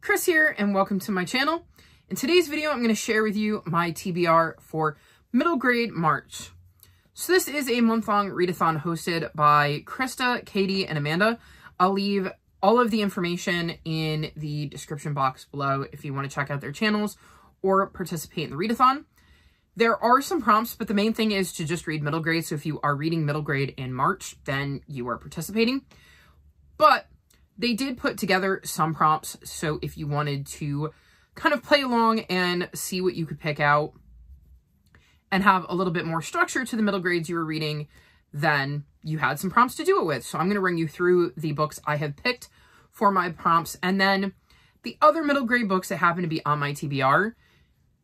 Chris here, and welcome to my channel. In today's video, I'm going to share with you my TBR for middle grade March. So this is a month-long readathon hosted by Krista, Katie, and Amanda. I'll leave all of the information in the description box below if you want to check out their channels or participate in the readathon. There are some prompts, but the main thing is to just read middle grade. So if you are reading middle grade in March, then you are participating. But they did put together some prompts, so if you wanted to kind of play along and see what you could pick out and have a little bit more structure to the middle grades you were reading, then you had some prompts to do it with. So I'm going to run you through the books I have picked for my prompts, and then the other middle grade books that happen to be on my TBR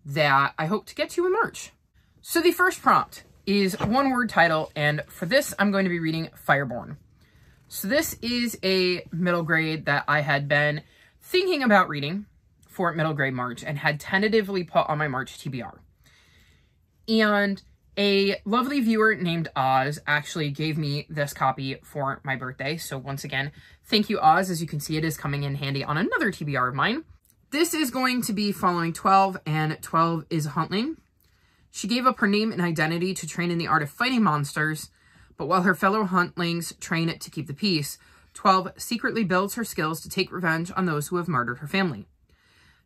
that I hope to get to in March. So the first prompt is one word title, and for this I'm going to be reading Fireborn. So this is a middle grade that I had been thinking about reading for middle grade March and had tentatively put on my March TBR. And a lovely viewer named Oz actually gave me this copy for my birthday. So once again, thank you, Oz. As you can see, it is coming in handy on another TBR of mine. This is going to be following 12, and 12 is a huntling. She gave up her name and identity to train in the art of fighting monsters. But while her fellow huntlings train it to keep the peace, 12 secretly builds her skills to take revenge on those who have murdered her family.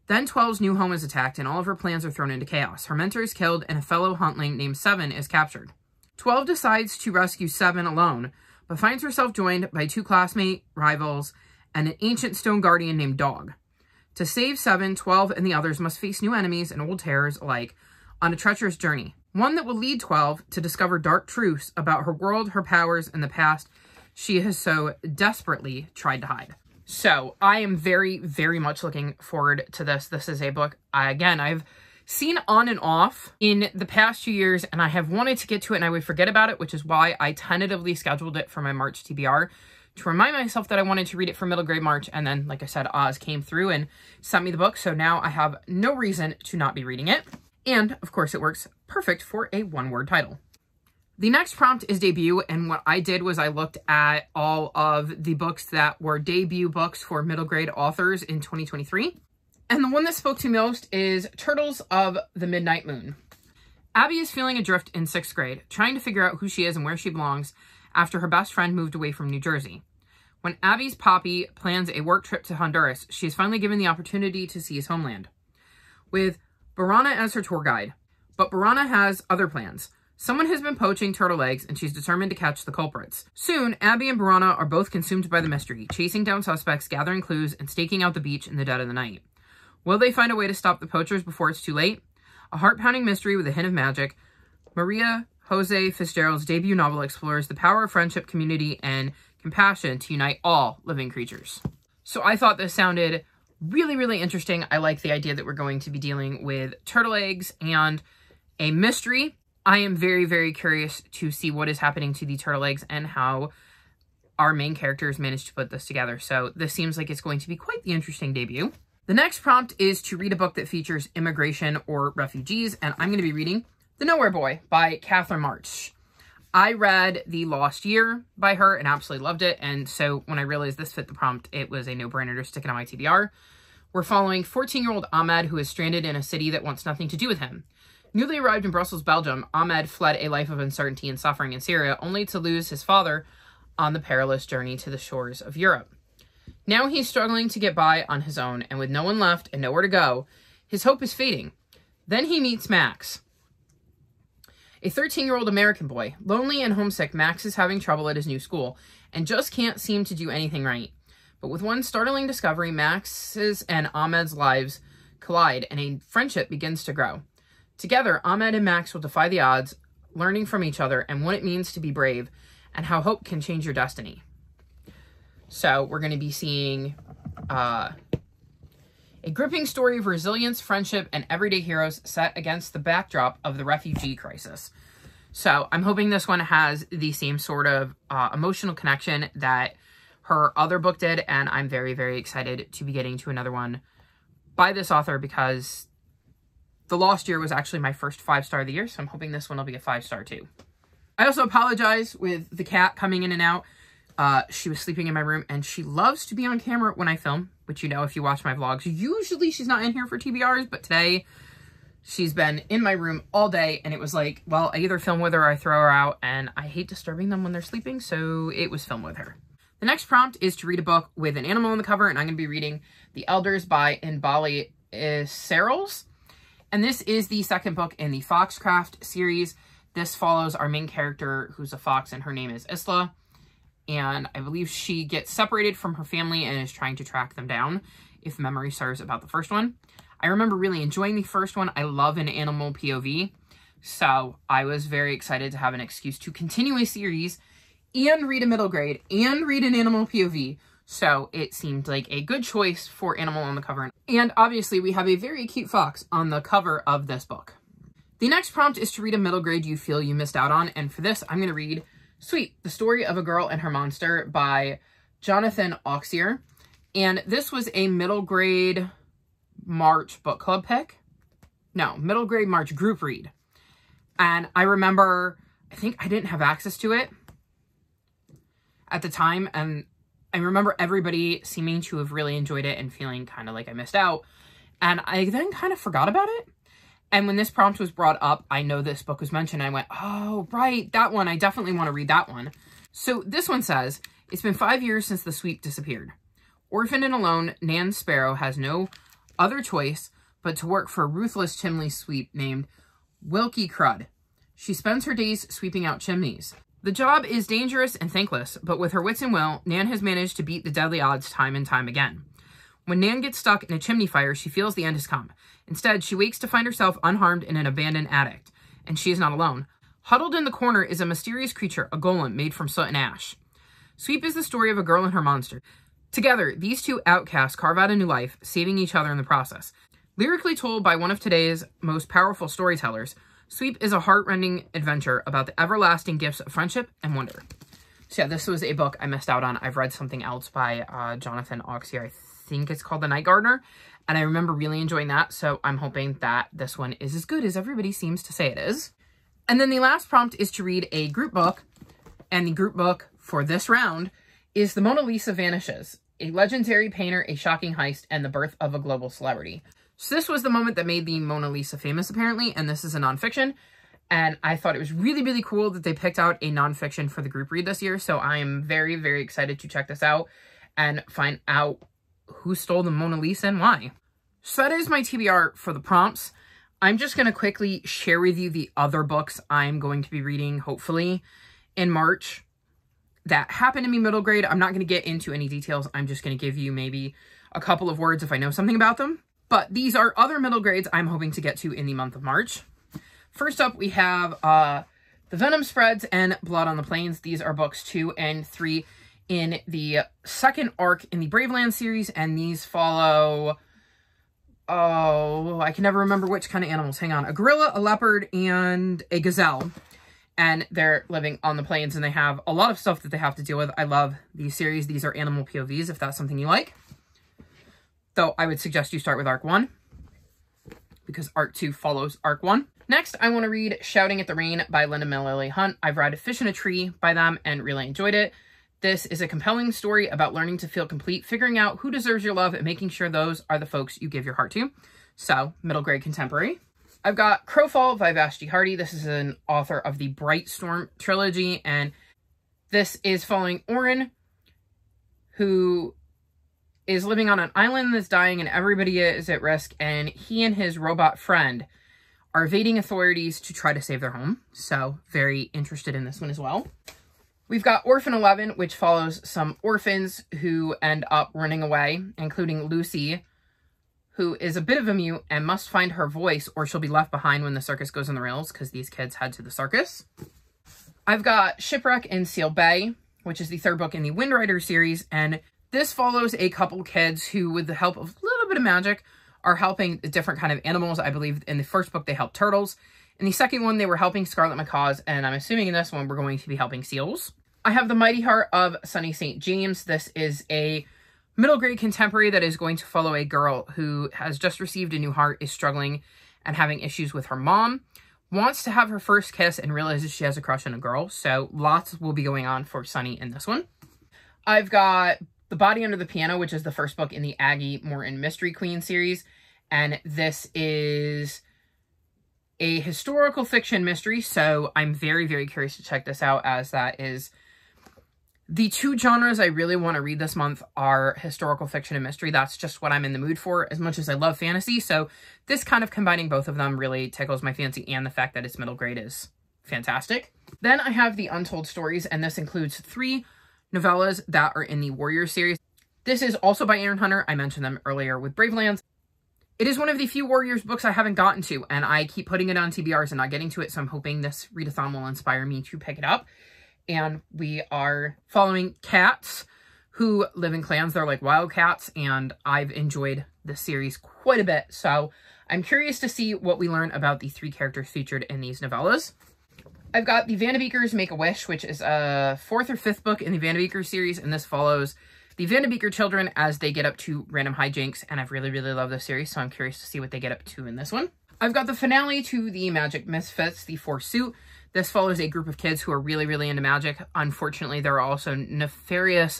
Then 12's new home is attacked and all of her plans are thrown into chaos. Her mentor is killed and a fellow huntling named 7 is captured. 12 decides to rescue 7 alone, but finds herself joined by 2 classmate rivals and an ancient stone guardian named Dog. To save 7, 12 and the others must face new enemies and old terrors alike on a treacherous journey. One that will lead 12 to discover dark truths about her world, her powers, and the past she has so desperately tried to hide. So I am very, very much looking forward to this. This is a book, I've seen on and off in the past few years, and I have wanted to get to it and I would forget about it, which is why I tentatively scheduled it for my March TBR to remind myself that I wanted to read it for middle grade March. And then, like I said, Oz came through and sent me the book. So now I have no reason to not be reading it. And, of course, it works perfect for a one-word title. The next prompt is debut, and what I did was I looked at all of the books that were debut books for middle grade authors in 2023. And the one that spoke to me most is Turtles of the Midnight Moon. Abby is feeling adrift in 6th grade, trying to figure out who she is and where she belongs after her best friend moved away from New Jersey. When Abby's Poppy plans a work trip to Honduras, she is finally given the opportunity to see his homeland, with Barana as her tour guide. But Barana has other plans. Someone has been poaching turtle eggs, and she's determined to catch the culprits. Soon, Abby and Barana are both consumed by the mystery, chasing down suspects, gathering clues, and staking out the beach in the dead of the night. Will they find a way to stop the poachers before it's too late? A heart-pounding mystery with a hint of magic, Maria Jose Fitzgerald's debut novel explores the power of friendship, community, and compassion to unite all living creatures. So I thought this sounded really, really interesting. I like the idea that we're going to be dealing with turtle eggs and a mystery. I am very, very curious to see what is happening to the turtle eggs and how our main characters managed to put this together. So this seems like it's going to be quite the interesting debut. The next prompt is to read a book that features immigration or refugees, and I'm going to be reading The Nowhere Boy by Catherine March. I read The Lost Year by her and absolutely loved it, and so when I realized this fit the prompt, it was a no-brainer to stick it on my TBR. We're following 14-year-old Ahmed, who is stranded in a city that wants nothing to do with him. Newly arrived in Brussels, Belgium, Ahmed fled a life of uncertainty and suffering in Syria, only to lose his father on the perilous journey to the shores of Europe. Now he's struggling to get by on his own, and with no one left and nowhere to go, his hope is fading. Then he meets Max, a 13-year-old American boy. Lonely and homesick, Max is having trouble at his new school and just can't seem to do anything right. But with one startling discovery, Max's and Ahmed's lives collide and a friendship begins to grow. Together, Ahmed and Max will defy the odds, learning from each other and what it means to be brave and how hope can change your destiny. So we're going to be seeing a gripping story of resilience, friendship, and everyday heroes set against the backdrop of the refugee crisis. So I'm hoping this one has the same sort of emotional connection that her other book did, and I'm very, very excited to be getting to another one by this author because The Lost Year was actually my first 5-star of the year, so I'm hoping this one will be a 5-star too. I also apologize with the cat coming in and out. She was sleeping in my room, and she loves to be on camera when I film, which you know if you watch my vlogs. Usually she's not in here for TBRs, but today she's been in my room all day, and it was like, well, I either film with her or I throw her out, and I hate disturbing them when they're sleeping, so it was film with her. The next prompt is to read a book with an animal on the cover, and I'm going to be reading The Elders by Inbali Serrals. And this is the second book in the Foxcraft series. This follows our main character, who's a fox, and her name is Isla. And I believe she gets separated from her family and is trying to track them down, if memory serves, about the first one. I remember really enjoying the first one. I love an animal POV. So I was very excited to have an excuse to continue a series and read a middle grade and read an animal POV. So it seemed like a good choice for animal on the cover. And obviously we have a very cute fox on the cover of this book. The next prompt is to read a middle grade you feel you missed out on. And for this, I'm going to read Sweet, The Story of a Girl and Her Monster by Jonathan Auxier. And this was a middle grade March book club pick. No, middle grade March group read. And I remember, I think I didn't have access to it at the time, and I remember everybody seeming to have really enjoyed it and feeling kind of like I missed out, and I then kind of forgot about it. And when this prompt was brought up, I know this book was mentioned, and I went, oh, right, that one, I definitely want to read that one. So this one says, it's been 5 years since the sweep disappeared. Orphaned and alone, Nan Sparrow has no other choice but to work for a ruthless chimney sweep named Wilkie Crud. She spends her days sweeping out chimneys. The job is dangerous and thankless, but with her wits and will, Nan has managed to beat the deadly odds time and time again. When Nan gets stuck in a chimney fire, she feels the end has come. Instead, she wakes to find herself unharmed in an abandoned attic. And she is not alone. Huddled in the corner is a mysterious creature, a golem made from soot and ash. Sweep is the story of a girl and her monster. Together, these two outcasts carve out a new life, saving each other in the process. Lyrically told by one of today's most powerful storytellers, Sweep is a heart-rending adventure about the everlasting gifts of friendship and wonder. So yeah, this was a book I missed out on. I've read something else by Jonathan Auxier. I think it's called The Night Gardener, and I remember really enjoying that, so I'm hoping that this one is as good as everybody seems to say it is. And then the last prompt is to read a group book, and the group book for this round is The Mona Lisa Vanishes, a legendary painter, a shocking heist, and the birth of a global celebrity. So this was the moment that made the Mona Lisa famous, apparently, and this is a nonfiction. And I thought it was really, really cool that they picked out a nonfiction for the group read this year. So I am very, very excited to check this out and find out who stole the Mona Lisa and why. So that is my TBR for the prompts. I'm just going to quickly share with you the other books I'm going to be reading, hopefully, in March that happen to be middle grade. I'm not going to get into any details. I'm just going to give you maybe a couple of words if I know something about them. But these are other middle grades I'm hoping to get to in the month of March. First up, we have The Venom Spreads and Blood on the Plains. These are books 2 and 3 in the second arc in the Braveland series. And these follow, oh, I can never remember which kind of animals. Hang on. A gorilla, a leopard, and a gazelle. And they're living on the plains, and they have a lot of stuff that they have to deal with. I love these series. These are animal POVs, if that's something you like. Though I would suggest you start with Arc 1, because Arc 2 follows Arc 1. Next, I want to read Shouting at the Rain by Linda Millilly Hunt. I've read Fish in a Tree by them and really enjoyed it. This is a compelling story about learning to feel complete, figuring out who deserves your love, and making sure those are the folks you give your heart to. So, middle grade contemporary. I've got Crowfall by Vashti Hardy. This is an author of the Bright Storm trilogy, and this is following Oren, who is living on an island that's dying and everybody is at risk, and he and his robot friend are evading authorities to try to save their home. So, very interested in this one as well. We've got Orphan 11, which follows some orphans who end up running away, including Lucy, who is a bit of a mute and must find her voice or she'll be left behind when the circus goes on the rails, because these kids head to the circus. I've got Shipwreck in Seal Bay, which is the third book in the Wind Rider series, and this follows a couple kids who, with the help of a little bit of magic, are helping different kind of animals. I believe in the first book they helped turtles. In the second one, they were helping scarlet macaws, and I'm assuming in this one we're going to be helping seals. I have The Mighty Heart of Sunny St. James. This is a middle grade contemporary that is going to follow a girl who has just received a new heart, is struggling and having issues with her mom, wants to have her first kiss, and realizes she has a crush on a girl. So lots will be going on for Sunny in this one. I've got The Body Under the Piano, which is the first book in the Aggie Morton Mystery Queen series. And this is a historical fiction mystery, so I'm very, very curious to check this out, as that is the two genres I really want to read this month are historical fiction and mystery. That's just what I'm in the mood for, as much as I love fantasy. So this kind of combining both of them really tickles my fancy, and the fact that it's middle grade is fantastic. Then I have the Untold Stories, and this includes 3 novellas that are in the Warrior series. This is also by Aaron Hunter. I mentioned them earlier with Bravelands. It is one of the few Warriors books I haven't gotten to, and I keep putting it on TBRs and not getting to it, so I'm hoping this readathon will inspire me to pick it up. And we are following cats who live in clans. They're like wild cats, and I've enjoyed this series quite a bit. So I'm curious to see what we learn about the 3 characters featured in these novellas. I've got the Vanderbeekers Make a Wish, which is a 4th or 5th book in the Vanderbeeker series, and this follows the Vanderbeeker children as they get up to random hijinks, and I've really, really loved this series, so I'm curious to see what they get up to in this one. I've got the finale to the Magic Misfits, the 4th suit. This follows a group of kids who are really, really into magic. Unfortunately, there are also nefarious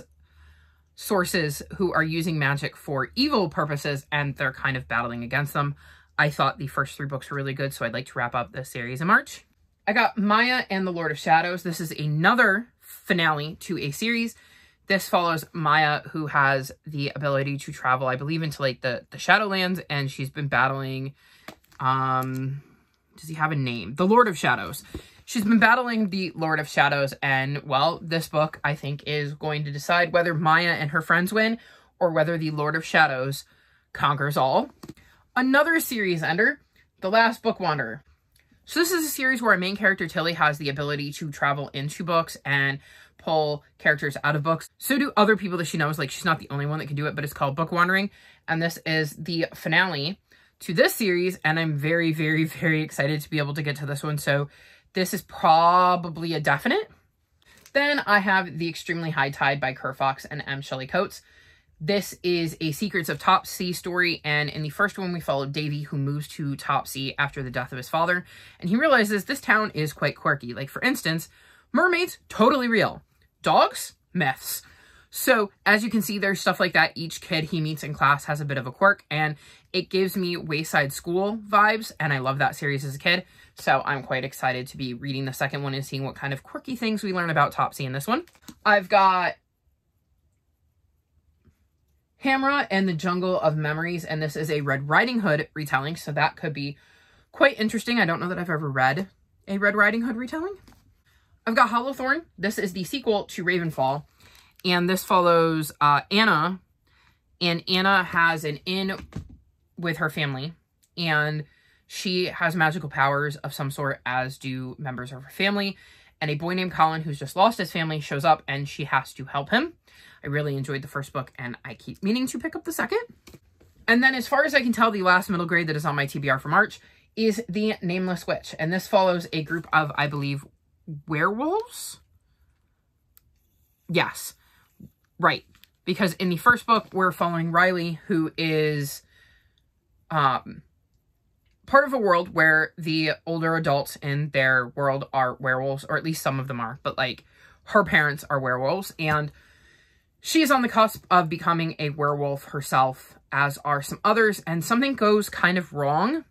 sources who are using magic for evil purposes, and they're kind of battling against them. I thought the first 3 books were really good, so I'd like to wrap up this series in March. I got Maya and the Lord of Shadows. This is another finale to a series. This follows Maya, who has the ability to travel, I believe, into like the Shadowlands, and she's been battling, does he have a name? The Lord of Shadows. She's been battling the Lord of Shadows, and, well, this book, I think, is going to decide whether Maya and her friends win, or whether the Lord of Shadows conquers all. Another series ender, The Last Book Wanderer. So this is a series where our main character, Tilly, has the ability to travel into books and pull characters out of books. So do other people that she knows. Like, she's not the only one that can do it, but it's called Book Wandering. And this is the finale to this series, and I'm very, very, very excited to be able to get to this one. So this is probably a definite. Then I have The Extremely High Tide by Kerr Fox and M. Shelley Coates. This is a Secrets of Topsea story, and in the first one we followed Davy, who moves to Topsea after the death of his father, and he realizes this town is quite quirky. Like, for instance, mermaids, totally real. Dogs, myths. So, as you can see, there's stuff like that. Each kid he meets in class has a bit of a quirk, and it gives me Wayside School vibes, and I love that series as a kid. So I'm quite excited to be reading the second one and seeing what kind of quirky things we learn about Topsea in this one. I've got Hamra and the Jungle of Memories, and this is a Red Riding Hood retelling, so that could be quite interesting. I don't know that I've ever read a Red Riding Hood retelling. I've got Hollowthorn. This is the sequel to Ravenfall, and this follows Anna, and Anna has an inn with her family, and she has magical powers of some sort, as do members of her family, and a boy named Colin, who's just lost his family, shows up, and she has to help him. I really enjoyed the first book, and I keep meaning to pick up the second. And then, as far as I can tell, the last middle grade that is on my TBR for March is The Nameless Witch, and this follows a group of, I believe, werewolves? Yes. Right. Because in the first book, we're following Riley, who is part of a world where the older adults in their world are werewolves, or at least some of them are, but, like, her parents are werewolves, and she is on the cusp of becoming a werewolf herself, as are some others, and something goes kind of wrong,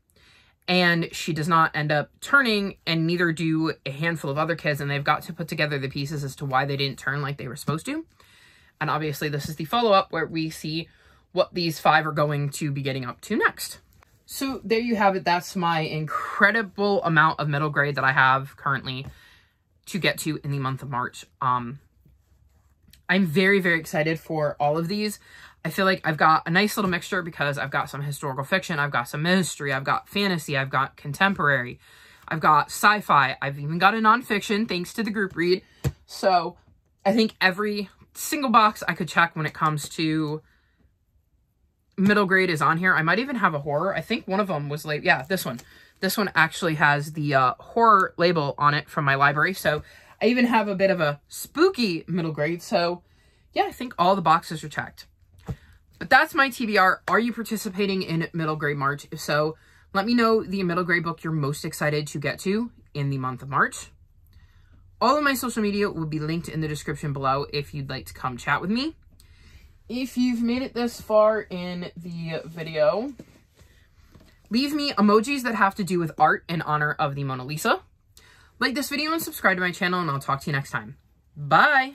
and she does not end up turning, and neither do a handful of other kids, and they've got to put together the pieces as to why they didn't turn like they were supposed to. And obviously this is the follow-up where we see what these 5 are going to be getting up to next. So there you have it. That's my incredible amount of middle grade that I have currently to get to in the month of March. I'm very, very excited for all of these. I feel like I've got a nice little mixture because I've got some historical fiction, I've got some mystery, I've got fantasy, I've got contemporary, I've got sci-fi, I've even got a nonfiction thanks to the group read. So I think every single box I could check when it comes to middle grade is on here. I might even have a horror. I think one of them was like, yeah, this one. This one actually has the horror label on it from my library. So I even have a bit of a spooky middle grade. So yeah, I think all the boxes are checked. But that's my TBR. Are you participating in middle grade March? If so, let me know the middle grade book you're most excited to get to in the month of March. All of my social media will be linked in the description below if you'd like to come chat with me. If you've made it this far in the video, leave me emojis that have to do with art in honor of the Mona Lisa. Like this video and subscribe to my channel, and I'll talk to you next time. Bye!